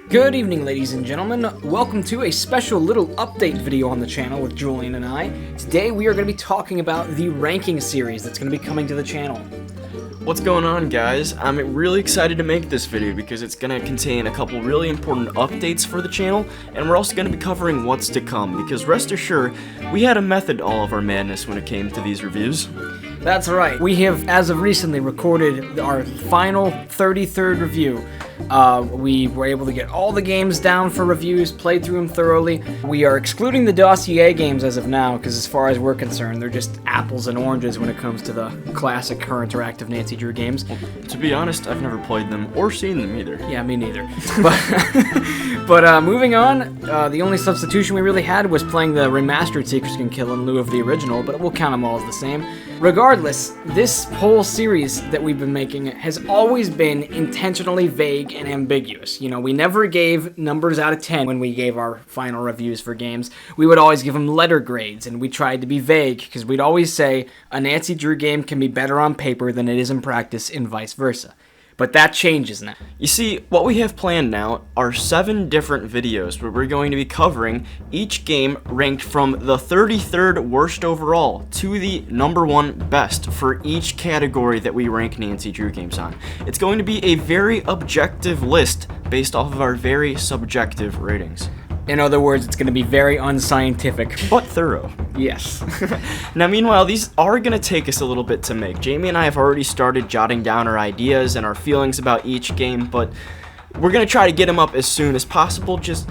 Good evening, ladies and gentlemen. Welcome to a special little update video on the channel with Julian and I. Today we are going to be talking about the ranking series that's going to be coming to the channel. What's going on, guys? I'm really excited to make this video because it's going to contain a couple really important updates for the channel, and we're also going to be covering what's to come, because rest assured, we had a method to all of our madness when it came to these reviews. That's right. We have, as of recently, recorded our final 33rd review. We were able to get all the games down for reviews, played through them thoroughly. We are excluding the dossier games as of now, because as far as we're concerned, they're just apples and oranges when it comes to the classic Her Interactive Nancy Drew games. To be honest, I've never played them or seen them either. Yeah, me neither. But moving on, the only substitution we really had was playing the remastered Secret Skin Kill in lieu of the original, but we'll count them all as the same. Regardless, this whole series that we've been making has always been intentionally vague and ambiguous. You know, we never gave numbers out of 10 when we gave our final reviews for games. We would always give them letter grades, and we tried to be vague because we'd always say a Nancy Drew game can be better on paper than it is in practice, and vice versa. But that changes now. You see, what we have planned now are 7 different videos where we're going to be covering each game ranked from the 33rd worst overall to the #1 best for each category that we rank Nancy Drew games on. It's going to be a very objective list based off of our very subjective ratings. In other words, it's going to be very unscientific. But thorough. Yes. Now, meanwhile, these are going to take us a little bit to make. Jamie and I have already started jotting down our ideas and our feelings about each game, but we're going to try to get them up as soon as possible. Just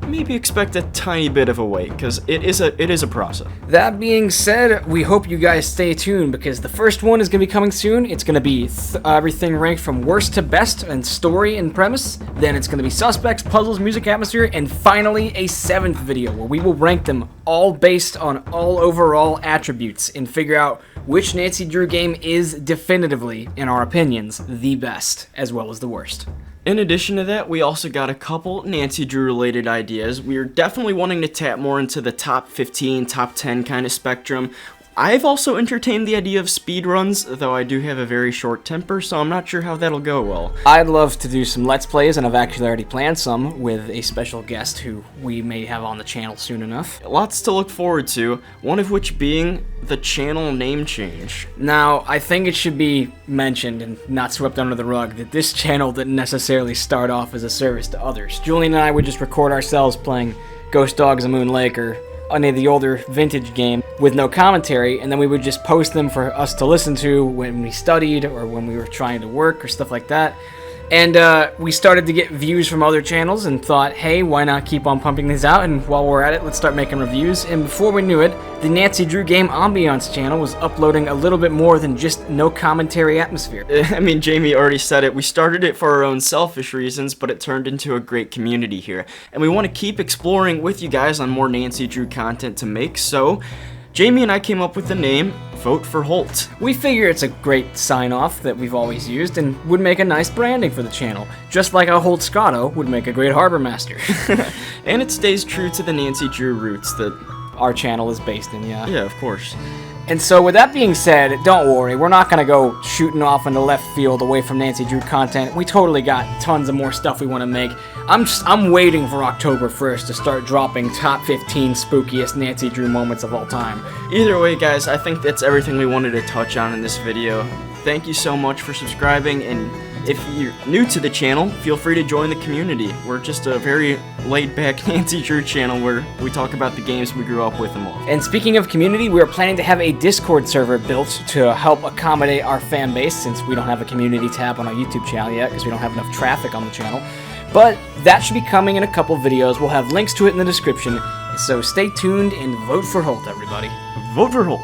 maybe expect a tiny bit of a wait, because it is a process. That being said, we hope you guys stay tuned, because the first one is going to be coming soon. It's going to be everything ranked from worst to best and story and premise. Then it's going to be suspects, puzzles, music, atmosphere, and finally a 7th video where we will rank them all based on all overall attributes and figure out which Nancy Drew game is definitively, in our opinions, the best as well as the worst. In addition to that, we also got a couple Nancy Drew related ideas. We're definitely wanting to tap more into the top 15, top 10 kind of spectrum. I've also entertained the idea of speedruns, though I do have a very short temper, so I'm not sure how that'll go well. I'd love to do some Let's Plays, and I've actually already planned some with a special guest who we may have on the channel soon enough. Lots to look forward to, one of which being the channel name change. Now, I think it should be mentioned and not swept under the rug that this channel didn't necessarily start off as a service to others. Julian and I would just record ourselves playing Ghost Dogs of Moon Lake or any of the older vintage game with no commentary, and then we would just post them for us to listen to when we studied or when we were trying to work or stuff like that. And we started to get views from other channels and thought, hey, why not keep on pumping these out? And while we're at it, let's start making reviews. And before we knew it, the Nancy Drew Game Ambiance channel was uploading a little bit more than just no commentary atmosphere. I mean, Jamie already said it. We started it for our own selfish reasons, but it turned into a great community here. And we want to keep exploring with you guys on more Nancy Drew content to make, so Jamie and I came up with the name Vote for Holt. We figure it's a great sign-off that we've always used and would make a nice branding for the channel, just like a Holt Scotto would make a great harbor master. And it stays true to the Nancy Drew roots that our channel is based in, yeah. Yeah, of course. And so with that being said, don't worry, we're not going to go shooting off into left field away from Nancy Drew content. We totally got tons of more stuff we want to make. I'm waiting for October 1st to start dropping top 15 spookiest Nancy Drew moments of all time. Either way, guys, I think that's everything we wanted to touch on in this video. Thank you so much for subscribing, and if you're new to the channel, feel free to join the community. We're just a very laid-back Nancy Drew channel where we talk about the games we grew up with and love. And speaking of community, we are planning to have a Discord server built to help accommodate our fan base, since we don't have a community tab on our YouTube channel yet because we don't have enough traffic on the channel. But that should be coming in a couple videos. We'll have links to it in the description. So stay tuned and vote for Holt, everybody. Vote for Holt.